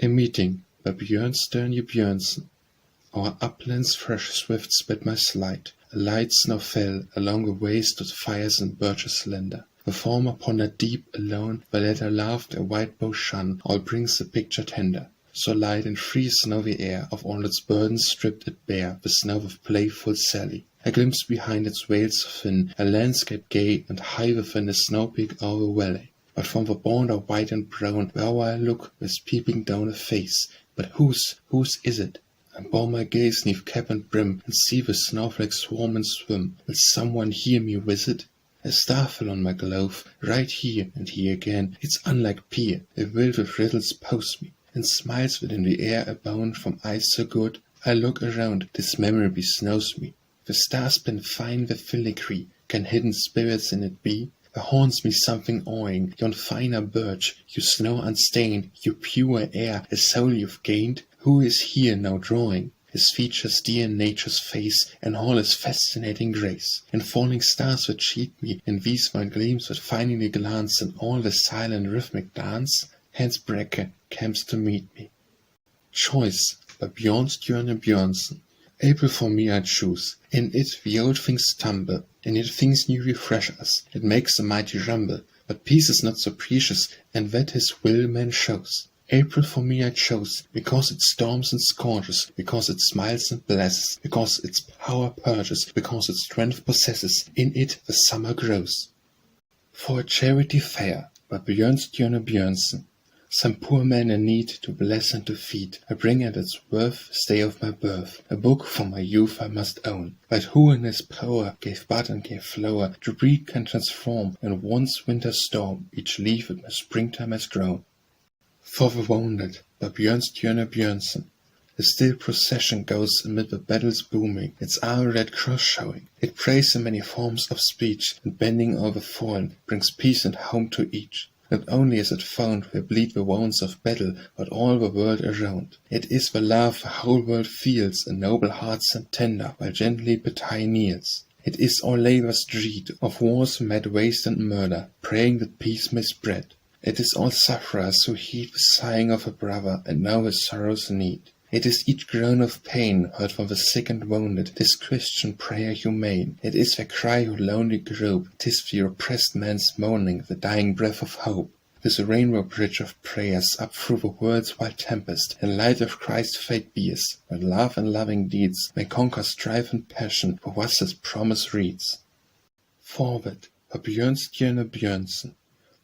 A meeting by Bjornstjerne Bjornson. O'er uplands fresh swift sped my slide. A light snow fell along the way stood fires and birches slender. The former pondered deep alone, the latter laughed, a white bow shone, all brings the picture tender. So light and free snowy air, of all its burdens stripped it bare, the snow of playful sally. A glimpse behind its veils of thin, a landscape gay and high within a snow peak o'er the valley. But from the border white and brown, where I look, with peeping down a face. But whose is it? I bore my gaze 'neath cap and brim, and see the snowflakes swarm and swim. Will someone hear me visit? A star fell on my glove, right here and here again. It's unlike peer, a will with riddles pose me, and smiles within the air abound from eyes so good. I look around, this memory besnows me. The stars been fine with filigree, can hidden spirits in it be? There haunts me something awing, yon finer birch, you snow unstained, you pure air, a soul you've gained. Who is here now drawing? His features dear in nature's face, and all his fascinating grace. And falling stars that cheat me, and these mine gleams that finally glance, and all the silent rhythmic dance. Hans Brekke comes to meet me. Choice by Bjornstjerne Bjornson. April for me I choose. In it the old things tumble, in it things new refresh us. It makes the mighty rumble, but peace is not so precious, and that his will man shows. April for me I chose, because it storms and scorches, because it smiles and blesses, because its power purges, because its strength possesses. In it the summer grows. For a charity fair by Bjornstjerne Bjornson. Some poor man in need to bless and to feed, I bring at its worth the day of my birth. A book from my youth I must own. But who in his power gave bud and gave flower, to breed can transform, in once winter's storm, each leaf at my springtime has grown. For the wounded by Bjornstjerne Bjornson. The still procession goes amid the battles booming, its our red cross showing. It prays in many forms of speech, and bending over fallen, brings peace and home to each. Not only is it found where bleed the wounds of battle, but all the world around. It is the love the whole world feels, in noble hearts and tender, while gently Bataille kneels. It is all labour's dread, of war's mad waste and murder, praying that peace may spread. It is all sufferers who heed the sighing of a brother, and know his sorrow's need. It is each groan of pain, heard from the sick and wounded, this Christian prayer humane. It is their cry who lonely grope, 'tis the oppressed man's moaning, the dying breath of hope. 'Tis a rainbow bridge of prayers, up through the world's wild tempest, and light of Christ's fate bears, where love and loving deeds may conquer strife and passion, for what his promise reads. Forward by Bjornstjerne Bjornson.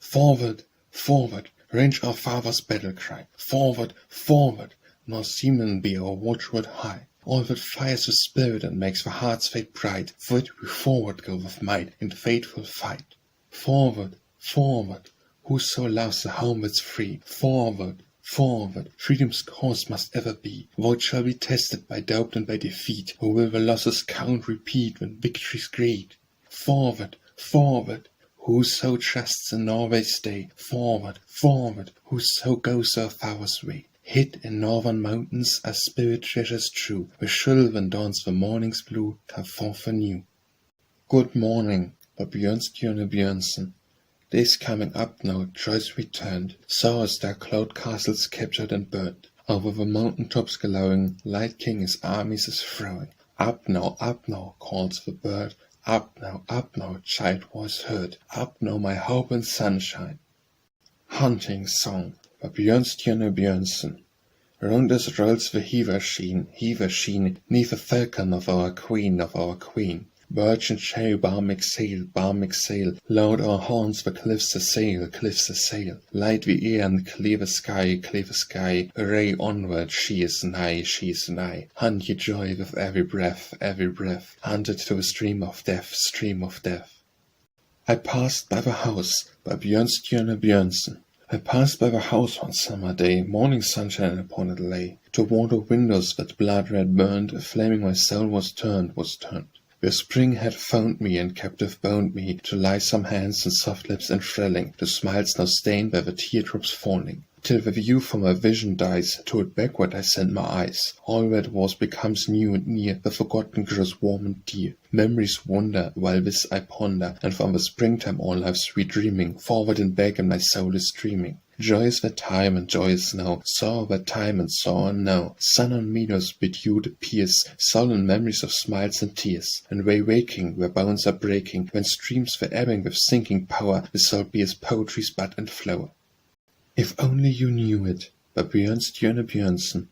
Forward, forward, range our father's battle cry. Forward, forward, nor seamen be our watchword high. All that fires the spirit and makes the heart's fate bright, for it we forward go with might in faithful fight. Forward, forward, whoso loves the home that's free. Forward, forward, freedom's cause must ever be. Though it shall be tested by doubt and by defeat, who will the losses count repeat when victory's great. Forward, forward, whoso trusts in Norway's day. Forward, forward, whoso goes our father's way. Hid in northern mountains are spirit treasures true, where chill when dawns the morning's blue come forth anew. Good morning by Bjornstjerne Bjornson. Days coming up now, joys returned, saw as their cloud castles captured and burned. Over the mountain tops glowing, light king his armies is throwing. Up now, calls the bird. Up now, child voice heard. Up now, my hope and sunshine. Hunting song by Bjornstjerne Bjornson. Round us rolls the heather sheen, neath the falcon of our queen, Birch and cherry bar make sail, loud our horns the cliffs assail, light the air and clear the sky, array onward, she is nigh, hunt ye joy with every breath, hunted to a stream of death. I passed by the house by Bjornstjerne Bjornson. I passed by the house one summer day, morning sunshine upon it lay. Toward the windows that blood-red burned, a flaming my soul was turned. Where spring had found me and captive bound me, to lie some hands and soft lips enthralling, to smiles now stained by the teardrops falling. Till the view from my vision dies, to it backward I send my eyes. All that was becomes new and near, the forgotten grows warm and dear. Memories wander, while this I ponder, and from the springtime all life's sweet dreaming, forward and back and my soul is streaming. Joyous that time and joyous now, saw that time and saw and now. Sun on meadows bedewed appears, sullen memories of smiles and tears. And way waking, where bones are breaking, when streams were ebbing with sinking power, the soul be as poetry's bud and flower. If only you knew it, by Bjornstjerne Bjornson.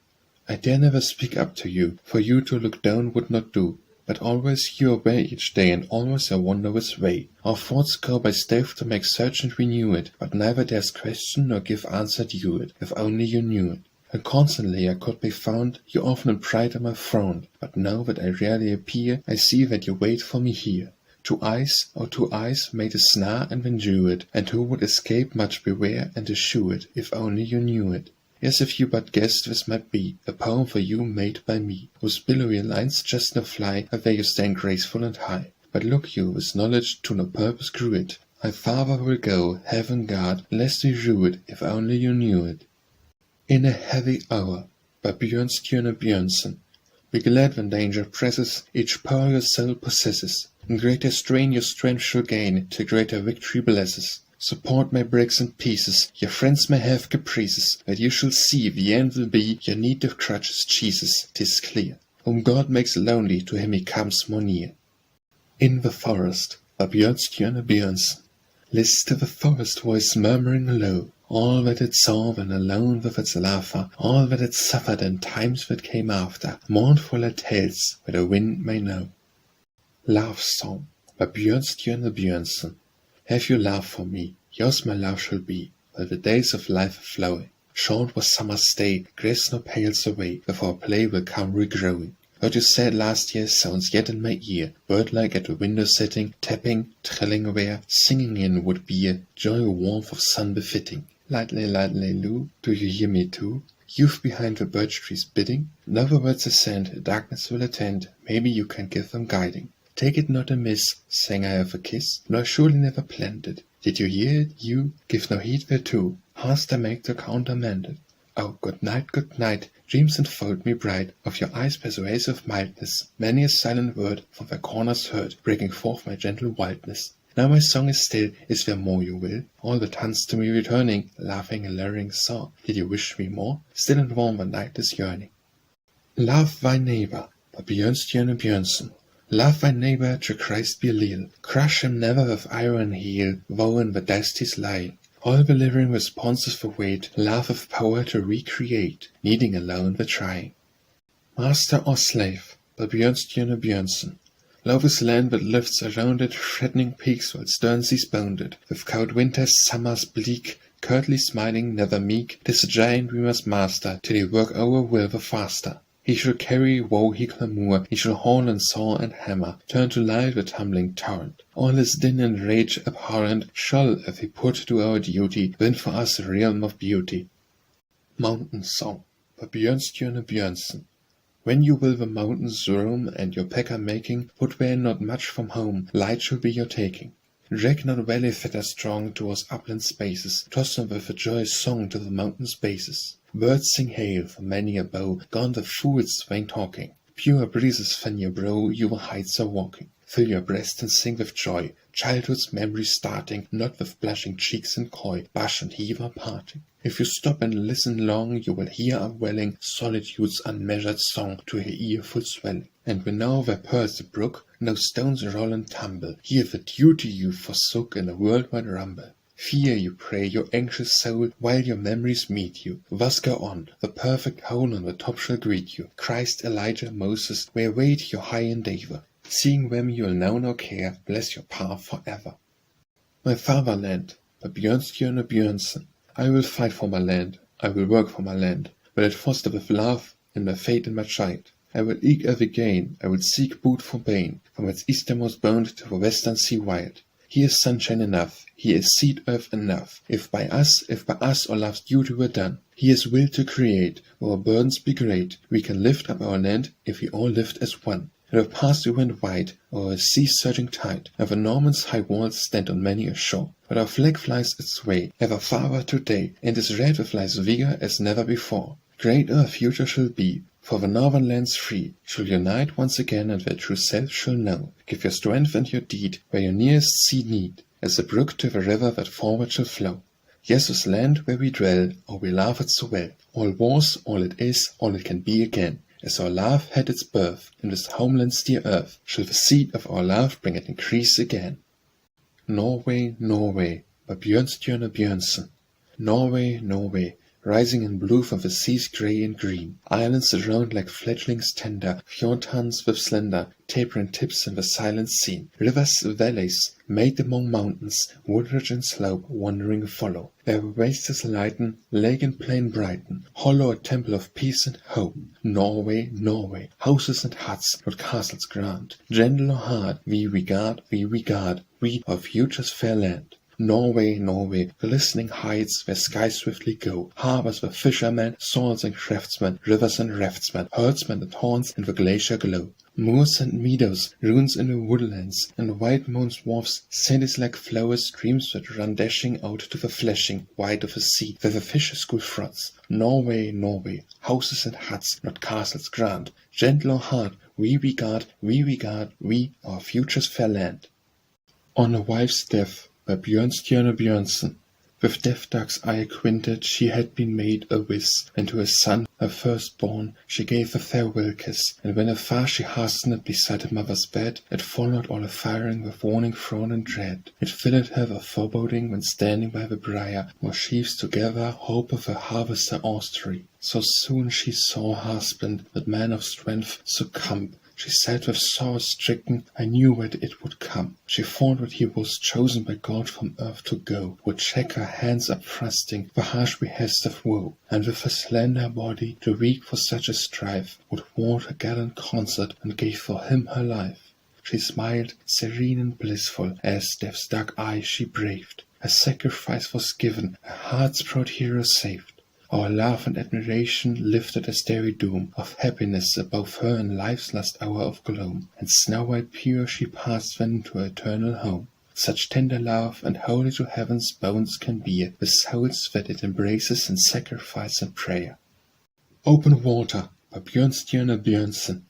I dare never speak up to you, for you to look down would not do. But always you obey each day, and always I wonder which way. Our thoughts go by stealth to make search and renew it, but neither dares question nor give answer due it, if only you knew it. And constantly I could be found, you often in pride am I frowned, but now that I rarely appear, I see that you wait for me here. Two eyes made a snare and then drew it, and who would escape much beware and eschew it, if only you knew it. Yes, if you but guessed this might be a poem for you made by me, whose billowy lines just no fly, where you stand graceful and high. But look you, with knowledge to no purpose grew it. I farther will go, heaven guard, lest we rue it, if only you knew it. In a heavy hour, by Bjornstjerne Bjornson. Be glad when danger presses, each pearl your soul possesses. In greater strain your strength shall gain, till greater victory blesses. Support may breaks and pieces, your friends may have caprices, but you shall see the end will be your need of crutches Jesus, 'tis clear. Whom God makes lonely, to him he comes more near. In the forest, by Bjornstjerne Bjornson. List to the forest voice murmuring low, all that it saw when alone with its lover, all that it suffered in times that came after, mournful tales where the wind may know. Love Song, by Bjornstjerne Bjornson. Have you love for me, yours my love shall be, while the days of life are flowing. Short was summer's day, grass nor pales away, before play will come regrowing. What you said last year sounds yet in my ear, bird-like at the window sitting, tapping, trilling where, singing in would be a joy warmth of sun befitting. Lightly, lightly, Lou, do you hear me too? Youth behind the birch trees bidding? No words ascend, darkness will attend, maybe you can give them guiding. Take it not amiss, sang I of a kiss, nor surely never planned it. Did you hear it, you? Give no heed thereto, haste I make the countermand it. Oh, good night, dreams enfold me bright, of your eyes' persuasive mildness, many a silent word from their corners heard, breaking forth my gentle wildness. Now my song is still, is there more you will? All the tongues to me returning, laughing a luring song. Did you wish me more? Still and warm the night is yearning. Love thy neighbor, by Bjornstjerne Bjornson. Love thy neighbor, to Christ be leal. Crush him never with iron heel, woe in the dust he's lying. All the living responses for weight, love of power to recreate, needing alone the trying. Master or slave, by Bjornstjerne Bjornson. Love is land that lifts around it threatening peaks while stern seas bound it, with cold winters, summers bleak, curtly smiling, never meek. 'Tis a giant we must master, till he work our will the faster. He shall carry woe he clamour, he shall haul and saw and hammer, turn to life a tumbling torrent. All his din and rage abhorrent shall, if he put to our duty, win for us a realm of beauty. Mountain Song, by Bjornstjerne Bjornson. When you will the mountains roam, and your pecker making, put where not much from home, light shall be your taking. Drag not valley fetter strong towards upland spaces, toss them with a joyous song to the mountain's bases. Birds sing hail from many a bough, gone the fool's vain talking. Pure breezes fan your brow, you the heights are walking. Fill your breast and sing with joy, childhood's memories starting, not with blushing cheeks and coy, bush and heave are parting. If you stop and listen long, you will hear upwelling solitude's unmeasured song to her ear full swelling. And when now there purrs the brook, no stones roll and tumble, hear the duty you forsook in a worldwide rumble. Fear, you pray, your anxious soul, while your memories meet you. Thus go on, the perfect whole on the top shall greet you. Christ, Elijah, Moses, where wait your high endeavor. Seeing them you'll know no care, bless your path forever. My fatherland, by Bjornstjerne Bjornson. I will fight for my land, I will work for my land, will it foster with love, in my fate and my child. I will eke every gain, I will seek boot for bane, from its easternmost bound to the western sea wild. Here is sunshine enough, here is seed earth enough, if by us or love's duty were done. He is will to create, our burdens be great, we can lift up our land, if we all lift as one. And the past we went wide, o'er a sea-surging tide, and the Norman's high walls stand on many a shore. But our flag flies its way, ever farther today, and is red with life's vigor as never before. Great our future shall be, for the northern lands free shall unite once again, and their true self shall know. Give your strength and your deed where your nearest sea need, as a brook to the river that forward shall flow. Jesus' land where we dwell, oh we love it so well. All was, all it is, all it can be again. As our love had its birth in this homeland's dear earth, shall the seed of our love bring it increase again. Norway, Norway, by Bjornstjerne Bjornson. Norway, Norway, rising in blue from the seas grey and green. Islands around like fledglings tender, fjordhands with slender, tapering tips in the silent scene. Rivers, valleys, made among mountains, woodridge and slope, wandering follow. Their wastes lighten, lake and plain brighten, hollow a temple of peace and hope. Norway, Norway, houses and huts, not castles grand. Gentle or hard, we regard, we our future's fair land. Norway, Norway, glistening heights where skies swiftly go, harbors where fishermen, swords and craftsmen, rivers and raftsmen, herdsmen and horns in the glacier glow. Moors and meadows, ruins in the woodlands, and white mounds wharfs, cities like flowers, streams that run dashing out to the flashing white of the sea, where the fisher school fronts. Norway, Norway, houses and huts, not castles grand. Gentle or hard, we regard, we our future's fair land. On a wife's death, by Bjornstjerne Bjornson. With death dark's eye acquainted, she had been made a wiss, and to her son, her firstborn, she gave a farewell kiss. And when afar she hastened beside her mother's bed, it followed all her firing with warning, frown, and dread. It filled her with foreboding when standing by the briar, more sheaves together, hope of her harvester austery. So soon she saw her husband, that man of strength, succumb. She said with sorrow stricken, I knew where it would come. She thought that he was chosen by God from earth to go, would check her hands upthrusting the harsh behest of woe, and with her slender body, too weak for such a strife, would ward a gallant concert and gave for him her life. She smiled, serene and blissful, as death's dark eye she braved. Her sacrifice was given, her heart's proud hero saved. Our love and admiration lifted a starry doom of happiness above her in life's last hour of gloom, and snow-white pure she passed then into her eternal home. Such tender love and holy to heaven's bones can bear the souls that it embraces in sacrifice and prayer. Open water, by Bjornstjerne Bjornson.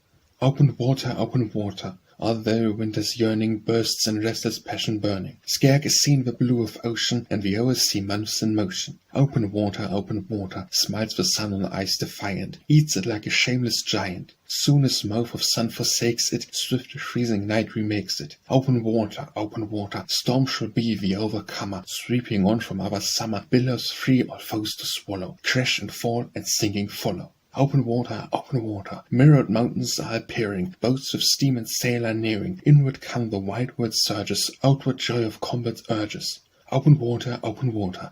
Open water, although winter's yearning bursts in restless passion burning. Scarce is seen the blue of ocean, and the o'ersea months in motion. Open water, smiles the sun on ice defiant, eats it like a shameless giant. Soon his mouth of sun forsakes it, swift the freezing night remakes it. Open water, storm shall be the overcomer, sweeping on from our summer, billows free all foes to swallow, crash and fall and sinking follow. Open water, mirrored mountains are appearing, boats with steam and sail are nearing, inward come the wideward surges, outward joy of combat urges. Open water,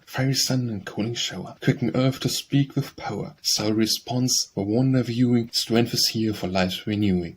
fiery sun and cooling shower, quicken earth to speak with power, soul response, the wonder viewing, strength is here for life's renewing.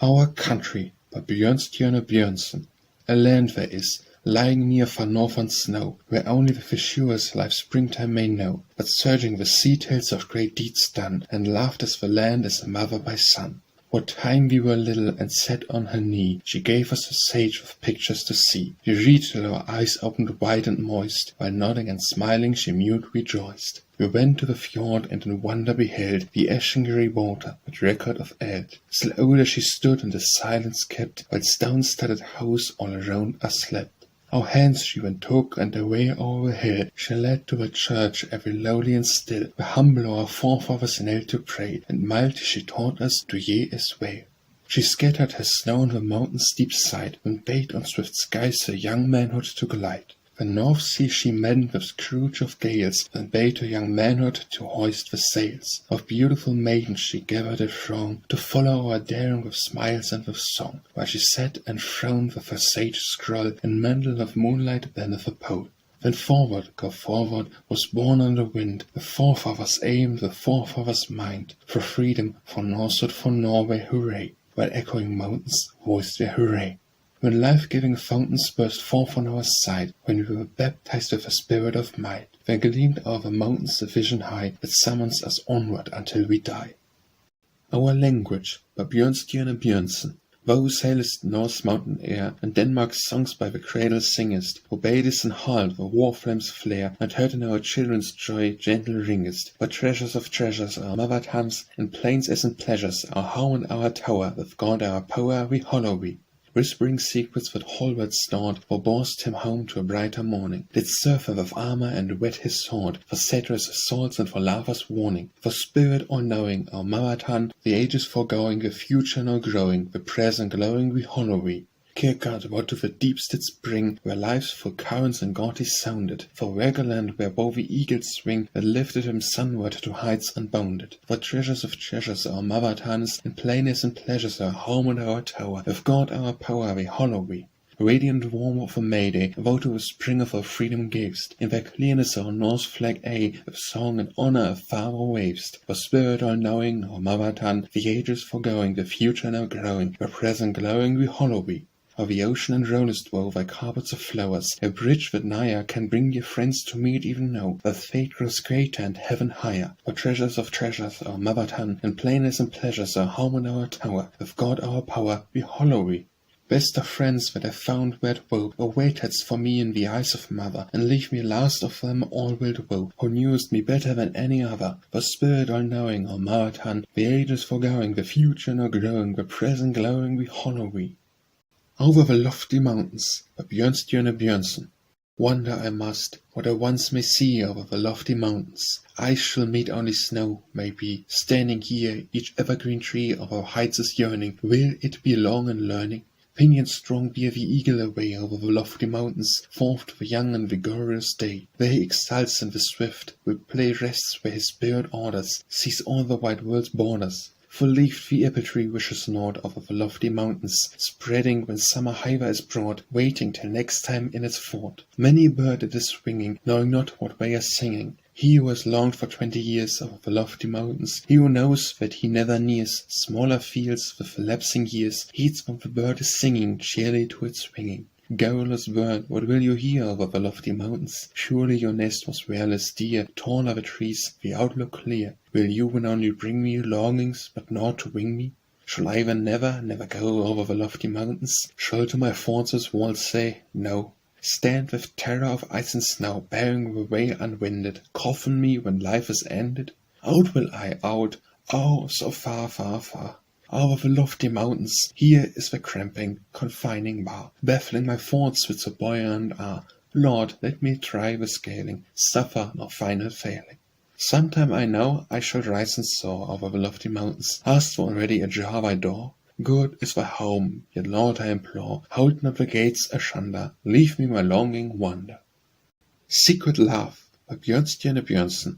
Our country, by Bjornstjerne Bjornson. A land there is, lying near far northern snow, where only the fissurer's life springtime may know, but surging with sea tales of great deeds done, and laughed as the land as a mother by son. What time we were little and sat on her knee, she gave us a sage with pictures to see. We read till our eyes opened wide and moist, while nodding and smiling she mute rejoiced. We went to the fjord and in wonder beheld the ashen grey water, with record of eld. Still older she stood and the silence kept, while stone-studded house all around us slept. Our hands she went took, and away o'er the hill she led to a church every lowly and still, where humble our forefathers knelt to pray, and mildly she taught us to ye as well. She scattered her snow on the mountain's steep side, and bade on swift skies her young manhood to glide. The North Sea she manned with scourge of gales, and bade her young manhood to hoist the sails. Of beautiful maidens she gathered a throng, to follow our daring with smiles and with song, while she sat and frowned with her sage scroll, and mantle of moonlight beneath a pole. Then forward, go forward, was born on the wind, the forefathers' aim, the forefathers' mind, for freedom, for Northward, for Norway, hooray, while echoing mountains voiced their hooray. When life-giving fountains burst forth on our sight, when we were baptized with a spirit of might, there gleamed o'er the mountains a vision high that summons us onward until we die. Our language, by Bjornstjerne Bjornson. Thou sailest North's mountain air, and Denmark's songs by the cradle singest, who badest in hall the war flames flare, and heard in our children's joy gentle ringest. But treasures of treasures our mother tongues, in plains as in pleasures, our home and our tower, with God our power we hollow we. whispering secrets with Hallward's snort, forced him home to a brighter morning, did serve him with armor and whet his sword, for Satyrs' assaults and for Lava's warning, for Spirit all-knowing, our Mavatan, the ages foregoing, the future now growing, the present glowing, we honor we. Kirkard, what to the deeps did spring, where life's full currents and gaudy sounded, for Wergeland, where wowy eagles swing, that lifted him sunward to heights unbounded. For treasures of treasures, our Mavatanes, in plainness and pleasures, our home and our tower, with God our power, we honor we. Radiant warm of a May Day, vow to the spring of our freedom gavest, in their clearness our Norse flag with song and honor afar wavest, for Spirit all-knowing, our Mavatan, the ages foregoing, the future now growing, the present glowing, we honor we. Of the ocean and rollest wove by carpets of flowers, a bridge that nigher can bring your friends to meet even now, that fate grows greater and heaven higher. For treasures of treasures, our Mavatan, and plainness and pleasures, our home and our tower, with God our power, we hollow we. Best of friends that I found where at woe, awaitedst for me in the eyes of mother, and leave me last of them all willed woe, who knewest me better than any other, for Spirit all-knowing, our Mavatan, the ages foregoing, the future now growing, the present glowing, we hollow we. Over the lofty mountains, by Bjornstjerne Bjornson. Wonder I must, what I once may see over the lofty mountains. I shall meet only snow, maybe, standing here, each evergreen tree of our heights is yearning. Will it be long in learning? Pinions strong bear the eagle away over the lofty mountains, forth to the young and vigorous day. There he exults in the swift, will play rests where his spirit orders, sees all the wide world's borders. Full-leafed the apple tree wishes not over the lofty mountains, spreading when summer hiver is brought, waiting till next time in its fort. Many a bird it is swinging, knowing not what way is singing. He who has longed for 20 years over the lofty mountains, he who knows that he never nears smaller fields with the lapsing years, heeds when the bird is singing cheerily to its swinging. Garrulous bird, what will you hear over the lofty mountains? Surely your nest was wireless dear, taller the trees, the outlook clear. Will you when only bring me longings, but not to wing me? Shall I then never, never go over the lofty mountains? Shall to my fortress walls say, no? Stand with terror of ice and snow, bearing the way unwinded, coffin me when life is ended? Out will I, out, oh, so far, far, far. Over the lofty mountains, here is the cramping, confining bar, baffling my thoughts with so buoyant are. Lord, let me try the scaling, suffer no final failing. Sometime I know I shall rise and soar over the lofty mountains. Hast thou already ajar thy door? Good is thy home, yet Lord I implore, hold not the gates asunder, leave me my longing wander. Secret Love, by Bjornstjerne Bjornson.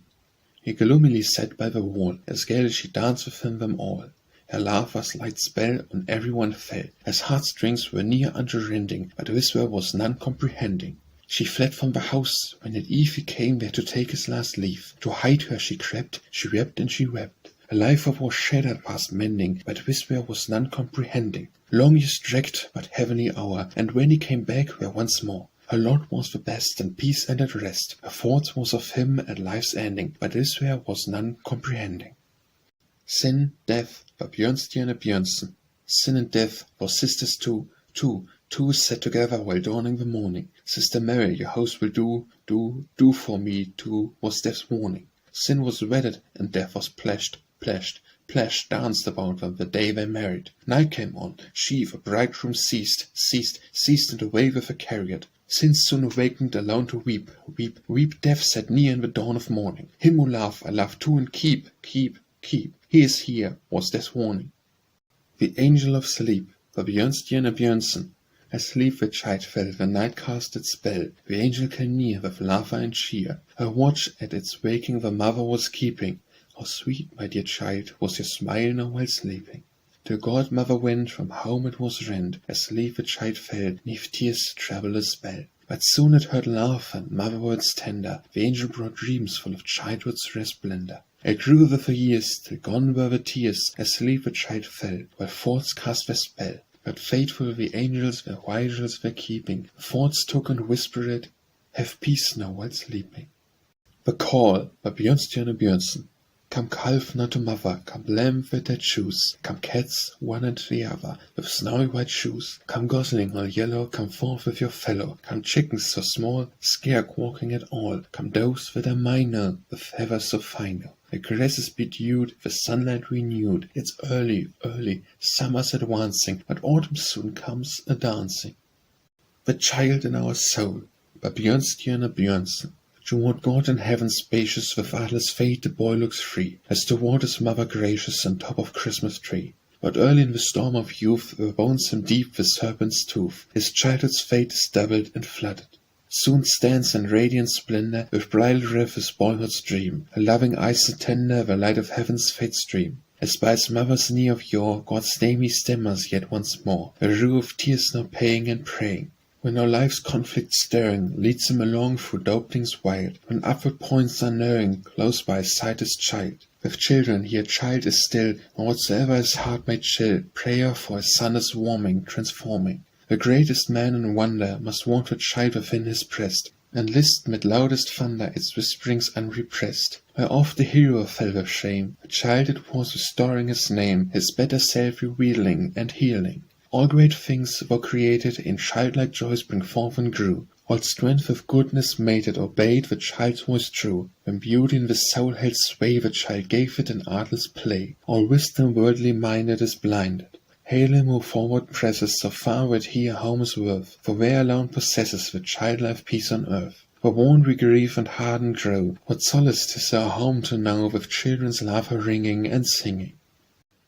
He gloomily sat by the wall, as gayly she danced within them all. Her laugh was light spell on every one fell, as heartstrings were near unto rending, but whisper was none comprehending. She fled from the house, when at eve he came there to take his last leave. To hide her she crept, she wept and she wept. Her life was shattered past mending, but whisper was none comprehending. Long years dragged, but heavenly hour, and when he came back were once more. Her lot was the best, and peace and at rest. Her thought was of him at life's ending, but whisper was none comprehending. Sin, Death, by Bjornstjerne Bjornson. Sin and Death were sisters too, two sat together while dawning the morning. Sister Mary, your host will do for me too, was Death's warning. Sin was wedded, and Death was plashed, danced about them the day they married. Night came on, she, the bridegroom, ceased in the wave of a chariot. Sin soon awakened alone to weep. Death sat near in the dawn of morning. Him who love, I love too, and keep. He is here, was Death's warning. The Angel of Sleep, by Bjornstjerne Bjornson. Asleep the child fell, the night cast its spell. The angel came near with laughter and cheer. Her watch at its waking the mother was keeping. How sweet, my dear child, was your smile now while sleeping. The godmother went, from home it was rent. Asleep the child fell, neath tears troublous spell. But soon it heard laughter and mother words tender. The angel brought dreams full of childhood's resplendor. It grew with the years, till gone were the tears. Asleep the child fell, while thoughts cast their spell. But faithful the angels their vigils were keeping. Thoughts took and whispered, have peace now while sleeping. The Call, by Bjornstjerne Bjornson. Come calf not to mother, come lamb with their shoes, come cats one and the other, with snowy white shoes, come gosling all yellow, come forth with your fellow, come chickens so small, scarce walking at all, come does that are minor, with feathers so fine. the grasses bedewed, the sunlight renewed. It's early, early, summer's advancing, but autumn soon comes a-dancing. The Child in Our Soul, by Bjornstjerne Bjornson. Toward God in heaven spacious, with artless fate the boy looks free, as toward his mother gracious on top of Christmas tree. But early in the storm of youth, there wounds him deep the serpent's tooth. His childhood's fate is doubled and flooded. Soon stands in radiant splendor, with bridal wreath his boyhood's dream, a loving eye so tender, the light of heaven's fate stream. As by his mother's knee of yore, God's name he stammers yet once more, a rue of tears now paying and praying. When our life's conflict stirring leads him along through openings wild, when upward points are knowing, close by his side his child. With children he a child is still, and whatsoever his heart may chill, prayer for his son is warming, transforming. The greatest man in wonder must want the child within his breast, and list mid loudest thunder its whisperings unrepressed. Where oft the hero fell with shame, the child it was restoring his name, his better self revealing and healing. All great things were created, in childlike joy spring forth and grew. All strength with goodness mated, obeyed the child's voice true. When beauty in the soul held sway, the child gave it an artless play. All wisdom worldly minded is blinded. Hail him who forward presses, so far that he a home is worth. For where alone possesses the child life peace on earth. For won't we grieve and harden grow? What solace 'tis our home to know, with children's laughter ringing and singing.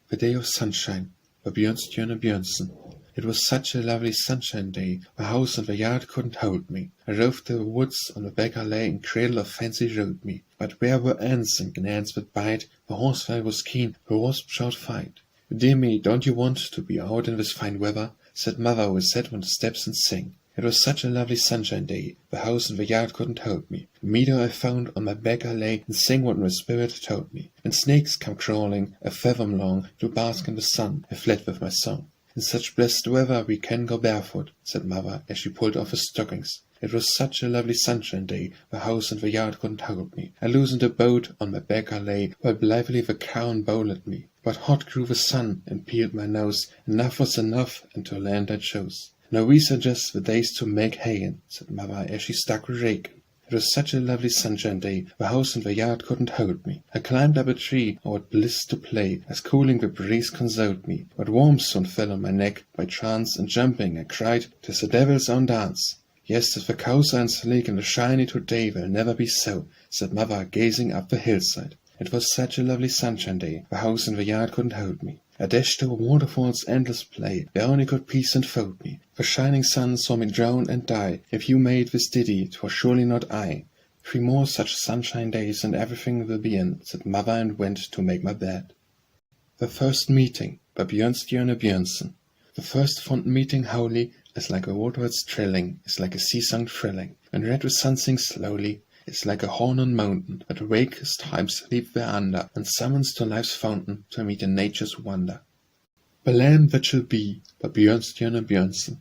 The Day of Sunshine, by Bjornstjerne Bjornson. It was such a lovely sunshine day, the house and the yard couldn't hold me. I roved the woods, on the back I lay, and cradle of fancy rode me. But where were ants and gnats that bite? The horsefly was keen, the wasp showed fight. Dear me, don't you want to be out in this fine weather? Said mother, who sat on the steps and sang. It was such a lovely sunshine day, the house and the yard couldn't hold me. The meadow I found, on my back I lay, and sang what my spirit told me. And snakes come crawling, a fathom long, to bask in the sun. I fled with my song. In such blessed weather we can go barefoot, said mother, as she pulled off her stockings. It was such a lovely sunshine day, the house and the yard couldn't hold me. I loosened the boat, on my back I lay, while blithely the cow bowled me. But hot grew the sun, and peeled my nose. Enough was enough, and to land I chose. Now these are just the days to make hay in, said mother, as she stuck her rake in. It was such a lovely sunshine day, the house and the yard couldn't hold me. I climbed up a tree, oh what bliss to play, as cooling the breeze consoled me. But warmth soon fell on my neck, by chance, and jumping I cried, "'Tis the devil's own dance." Yes, if the cows are in sleek and shiny today, they'll never be so, said mother, gazing up the hillside. It was such a lovely sunshine day, the house and the yard couldn't hold me. I dashed to a waterfall's endless play, where only good peace enfold me. The shining sun saw me drown and die. If you made this ditty, 'twas surely not I. 3 more such sunshine days, and everything will be in, said mother, and went to make my bed. The First Meeting, by Bjornstjerne Bjornson. The first fond meeting holy is like a waterbird's trilling, is like a sea-song thrilling. When red the sun sinks slowly, it's like a horn on mountain, that awakes time sleep thereunder, and summons to life's fountain to meet in nature's wonder. The Land That Shall Be, by Bjornstjerne Bjornson.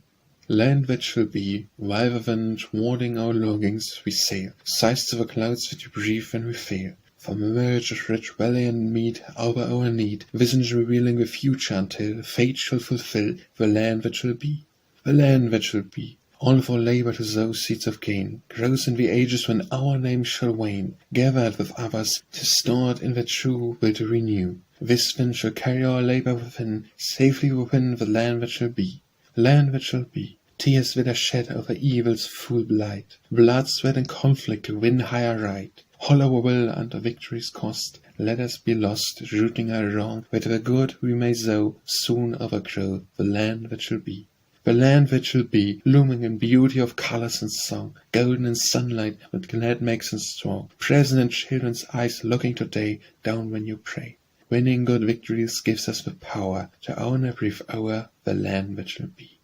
Land that shall be, while the wind warding our longings, we sail, sighs to the clouds that we breathe when we fail. From a marriage of rich valley and mead, over our need, visions revealing the future until fate shall fulfill the land that shall be. The land that shall be. All of our labor to sow seeds of gain, grows in the ages when our name shall wane. Gathered with others, 'tis stored in the true will to renew. This then shall carry our labor within, safely within the land that shall be. Land that shall be. Tears that are shed over evil's full blight. Blood, sweat, and conflict to win higher right. Hollow will under victory's cost. Let us be lost, rooting our wrong, that the good we may sow soon overgrow the land that shall be. The land that shall be, looming in beauty of colors and song, golden in sunlight that glad makes us strong, present in children's eyes looking today down when you pray. Winning good victories gives us the power to own a brief hour the land that shall be.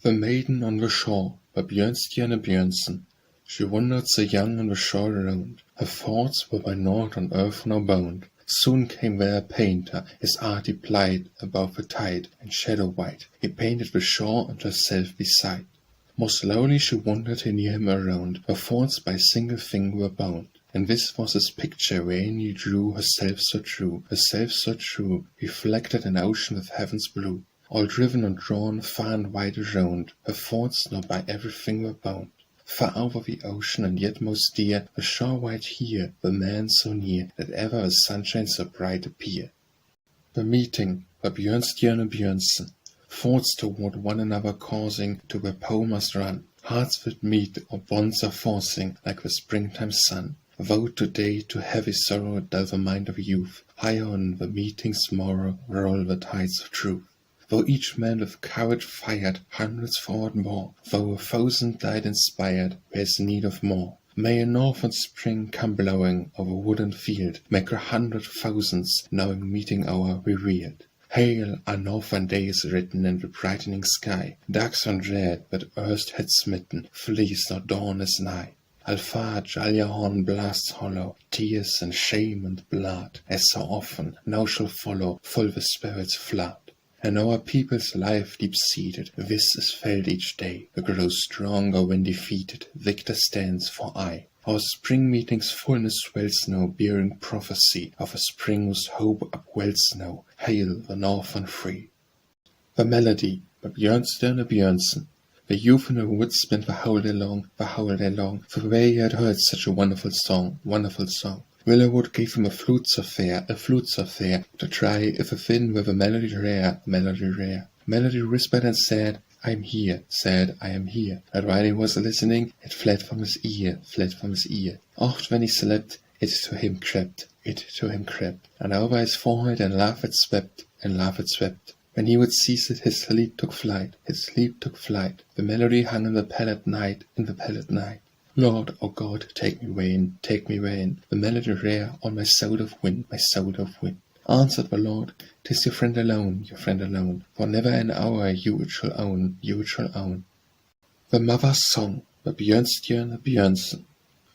The Maiden on the Shore, by Bjornstjerne Bjornson. She wandered so young on the shore around, her thoughts were by naught on earth nor bound. Soon came there a painter, his art he plied above the tide, and shadow white he painted the shore and herself beside. More slowly she wandered near him around, her thoughts by a single thing were bound. And this was his picture wherein he drew herself so true, reflected an ocean with heaven's blue. All driven and drawn far and wide around, her thoughts now by everything were bound. Far over the ocean and yet most dear, the shore white here, the man so near, that ever the sunshine so bright appear. The meeting, the Bjornstjerne Bjornson, thoughts toward one another causing, to where Poe must run, hearts that meet, or bonds are forcing, like the springtime sun. Though today to heavy sorrow doth the mind of youth, high on the meeting's morrow roll the tides of truth. Though each man with courage fired hundreds forward more, though 1,000 died inspired, there's need of more. May a northern spring come blowing over wood and field, make 100,000s knowing meeting hour revealed. Hail, our northern day is written in the brightening sky. Darks and dread that erst had smitten, flees now dawn is nigh. Alphage, all your horn blasts hollow, tears and shame and blood, as so often now shall follow, full the spirit's flood. And our people's life deep-seated, this is felt each day, it grows stronger when defeated, victor stands for aye. Our spring meeting's fullness swells now, bearing prophecy of a spring whose hope upwells now. Hail the northern free. The melody, by Bjornstjerne Bjornson. The youth in the woods spent the whole day long, for they had heard such a wonderful song, Willowood gave him a flute so fair, to try if a fin with a melody rare. Melody whispered and said, I am here, but while he was listening, it fled from his ear. Oft when he slept, it to him crept, and over his forehead and laugh it swept. When he would cease it, his sleep took flight. The melody hung in the pallid night. Lord, O God, take me wain. The melody rare on my soul of wind. Answered the Lord, 'tis your friend alone, for never an hour you it shall own. The mother's song, by Bjornstjerne Bjornson.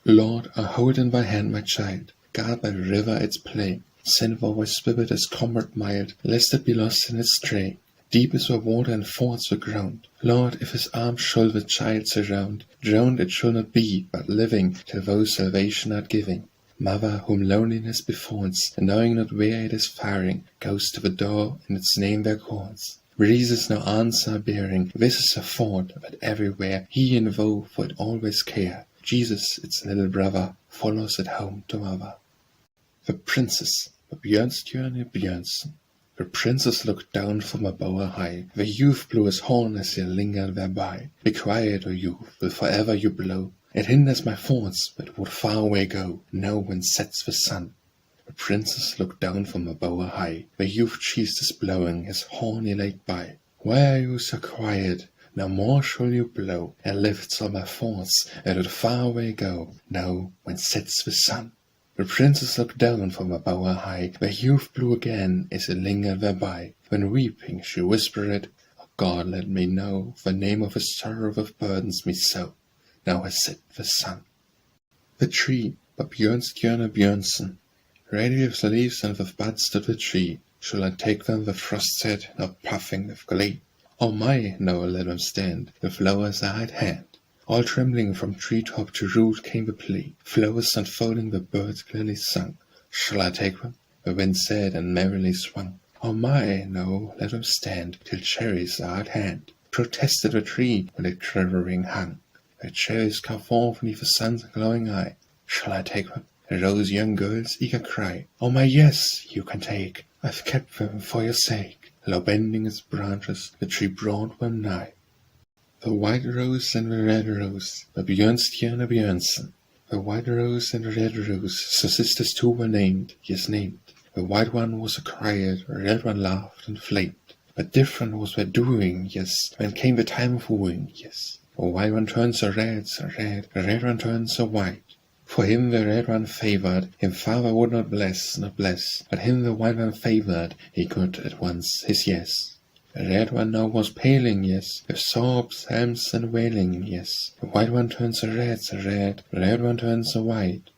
Lord, I hold in thy hand my child, guard by the river its play. Send thou thy spirit as comrade mild, lest it be lost in its stray. Deep is the water and forts the ground. Lord, if his arms shall the child surround, drowned it shall not be, but living, till thou salvation art giving. Mother, whom loneliness befalls, and knowing not where it is faring, goes to the door, and its name there calls. Breezes no answer bearing, this is a thought, but everywhere, he and thou for it always care. Jesus, its little brother, follows it home to mother. The Princess, by Bjornstjerne Bjornson. The princess looked down from a bower high. The youth blew his horn as he lingered thereby. Be quiet, O youth, will forever you blow. It hinders my thoughts, but would far away go, now when sets the sun. The princess looked down from a bower high. The youth ceased his blowing, his horn he laid by. Why are you so quiet? No more shall you blow. It lifts all my thoughts, it would far away go, now when sets the sun. The princess looked down from a bower high. The youth blew again as he lingered thereby. When weeping she whispered, O God, let me know the name of his sorrow that burdens me so. Now has set the sun. The tree, by Bjornstjerne Bjornson. Ready with the leaves and with buds stood the tree. Shall I take them, the frost said, now puffing with glee. Oh my, no, let them stand, the flowers are at hand. All trembling from tree-top to root came the plea. Flowers unfolding, the birds clearly sung. Shall I take them? The wind said and merrily swung. Oh my, no, let them stand, till cherries are at hand. Protested the tree, when it quivering hung. The cherries come forth beneath the sun's glowing eye. Shall I take them? The rose young girl's eager cry. Oh my, yes, you can take. I've kept them for your sake. Low bending its branches, the tree brought them nigh. The white rose and the red rose, by Bjornstjerne Bjornson. The white rose and the red rose, so sisters two were named, yes named. The white one was a crier, the red one laughed and flamed. But different was their doing, yes, when came the time of wooing, yes. The white one turned so red, the red one turned so white. For him the red one favored, him father would not bless, but him the white one favored, he could at once his yes. The red one now was paling, yes, with sobs, hems, and wailing, yes. The white one turned so red, the red one turned so white.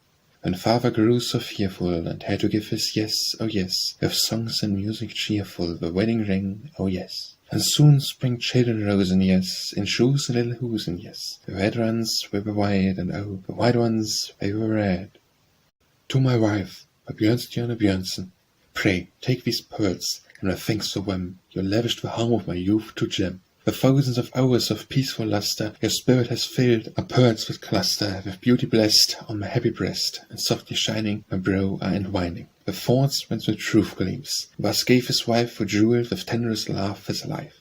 When father grew so fearful, and had to give his yes, oh yes, with songs and music cheerful, the wedding ring, oh yes. And soon spring children rose in yes, in shoes and little hosen, yes. The red ones they were white, and oh, the white ones they were red. To my wife, by Bjornstjerne Bjornson. Pray, take these pearls, and I thanks for them, you lavished the home of my youth to gem. The thousands of hours of peaceful lustre your spirit has filled are pearls with cluster, with beauty blessed on my happy breast, and softly shining my brow are entwining. The thoughts whence with truth gleams, thus gave his wife who jeweled with tenderest love his life.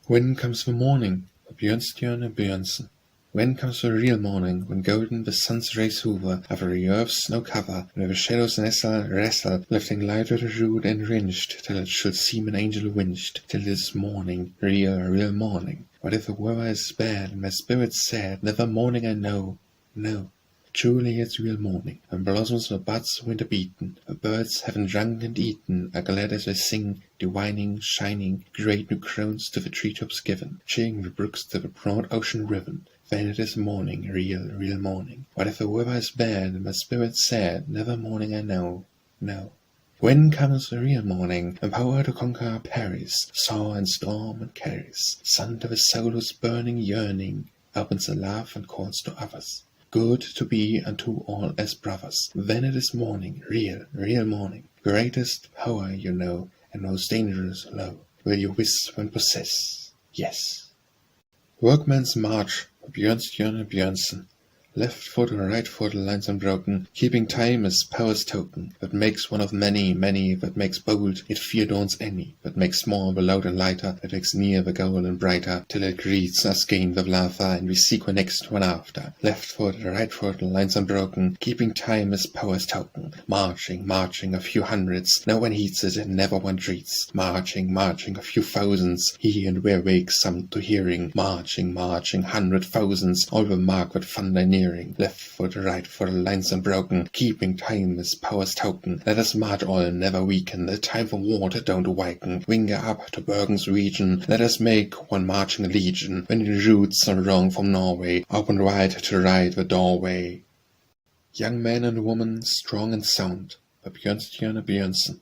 When comes the morning, the Bjornstjerne Bjornson? When comes the real morning, when golden the sun's rays hover over the earth's snow cover, where the shadows nestle, wrestle, lifting light with the root and ringed, till it should seem an angel winged, till it is morning, real morning. What if the weather is bad, and my spirit's sad, never morning I know, no. Truly it's real morning, when blossoms the buds winter beaten, the birds having drunk and eaten, are glad as they sing, divining, shining, great new crowns to the treetops given, cheering the brooks to the broad ocean riven. Then it is morning, real morning. What if the weather is bad, and my spirit's sad, never morning I know, no. When comes the real morning, and power to conquer Paris, soar and storm and carries, sun to the soul whose burning yearning opens a love and calls to others. Good to be unto all as brothers. Then it is morning, real morning. Greatest power you know, and most dangerous low. Will you wisp and possess? Yes. Workmen's March, Bjornstjerne Bjornson. Left foot and right foot lines unbroken, keeping time as power's token, that makes one of many, that makes bold, yet fear daunts any, that makes small the loud and lighter, that makes near the goal and brighter, till it greets us gain with laughter, and we seek one next one after. Left foot and right foot lines unbroken, keeping time as power's token, marching, a few hundreds, no one heeds it and never one treats, marching, a few thousands, he and where wakes some to hearing, marching, 100 thousands, all will mark with thunder near. Left foot, right foot, lines unbroken, keeping time as power's token. Let us march all, never weaken, the time for water don't awaken. Winger up to Bergen's region, let us make one marching legion. When the roots are wrong from Norway, open wide to ride the doorway. Young man and woman, strong and sound, by Bjornstjerne Bjornson.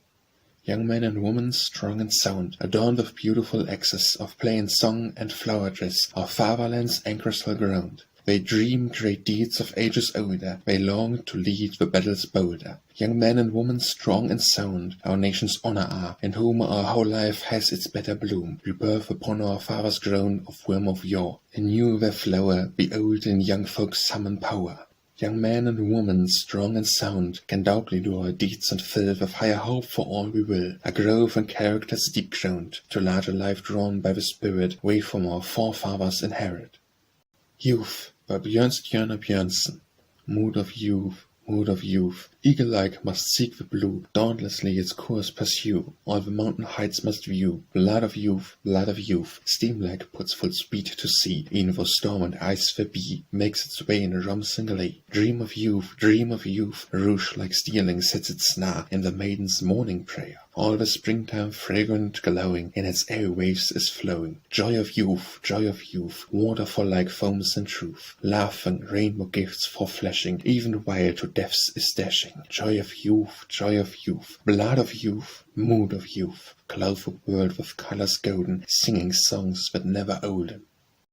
Young man and woman, strong and sound, adorned with beautiful excess of play and song and flower dress, our fatherland's ancestral ground. They dream great deeds of ages older, they long to lead the battles bolder. Young men and women strong and sound, our nation's honor are, in whom our whole life has its better bloom. Rebirth upon our fathers grown of worm of yore, anew their flower, the old and young folks summon power. Young men and women strong and sound can doubly do our deeds and fill with higher hope for all we will, a growth and characters deep grown, to larger life drawn by the spirit, way from our forefathers inherit. Youth, by Bjornstjerne Bjornson. Mood of youth, eagle-like must seek the blue, dauntlessly its course pursue, all the mountain heights must view, blood of youth, steam-like puts full speed to sea, e'en though storm and ice there be, makes its way in romsing glee. Dream of youth, rouge like stealing sets its snare in the maiden's morning prayer. All the springtime fragrant glowing in its air waves is flowing. Joy of youth, waterfall like foams in truth, laughing rainbow gifts for flashing, even while to deaths is dashing. Joy of youth, blood of youth, mood of youth, cloudful world with colors golden, singing songs that never olden.